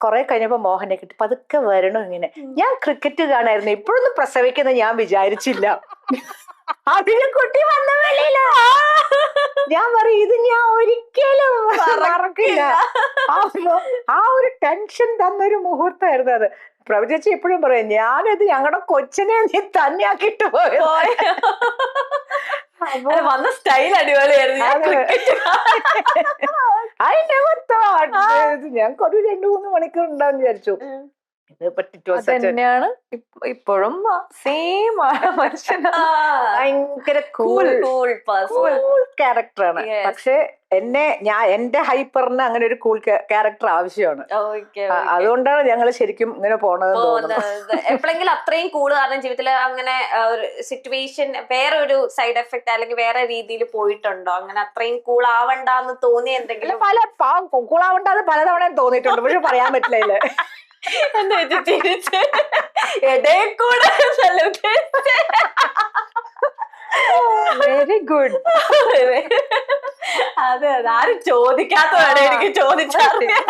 കുറെ കഴിഞ്ഞപ്പോ മോഹനെ കിട്ടി പതുക്കെ വരണം ഇങ്ങനെ. ഞാൻ ക്രിക്കറ്റ് കാണായിരുന്നു, ഇപ്പോഴൊന്നും പ്രസവിക്കുന്ന ഞാൻ വിചാരിച്ചില്ല. അതിന് കുട്ടി വന്ന വെളിയില. ഞാൻ പറയും ഇത് ഞാൻ ഒരിക്കലും മറക്കില്ല. ആ ഒരു ടെൻഷൻ തന്നൊരു മുഹൂർത്തമായിരുന്നു അത്. പ്രവചിച്ച് എപ്പോഴും പറയാം, ഞാനത് ഞങ്ങളുടെ കൊച്ചിനെ നീ തന്നെ ആക്കിട്ട് പോയോ. വന്ന സ്റ്റൈൽ അടിപൊളിയായിരുന്നു. ഞങ്ങൾക്ക് ഒരു 2-3 മണിക്കൂർ ഉണ്ടാവും വിചാരിച്ചു. തന്നെയാണ് ഇപ്പോഴും സെയിം ഭയങ്കര കൂൾ ക്യാരക്ടറാണ്. പക്ഷെ എന്റെ ഹൈപ്പറിന് അങ്ങനെ ഒരു കൂൾ ക്യാരക്ടർ ആവശ്യമാണ്. അതുകൊണ്ടാണ് ഞങ്ങൾ ശരിക്കും ഇങ്ങനെ പോണത്. എപ്പോഴെങ്കിലും അത്രയും കൂള് കാരണം ജീവിതത്തിൽ അങ്ങനെ ഒരു സിറ്റുവേഷൻ വേറെ ഒരു സൈഡ് എഫക്ട് അല്ലെങ്കിൽ വേറെ രീതിയിൽ പോയിട്ടുണ്ടോ? അങ്ങനെ അത്രയും കൂൾ ആവണ്ടെന്ന് തോന്നി എന്തെങ്കിലും? കൂളാവണ്ടെന്ന് പലതവണ തോന്നിയിട്ടുണ്ട്, പക്ഷെ പറയാൻ പറ്റില്ല. എന്താ വെച്ചാൽ തിരിച്ച് ഇടയിൽ കൂടെ വെരി ഗുഡ്. അതെ, ആരും ചോദിക്കാത്തതാണ് എനിക്ക് ചോദിച്ചറിയാൻ.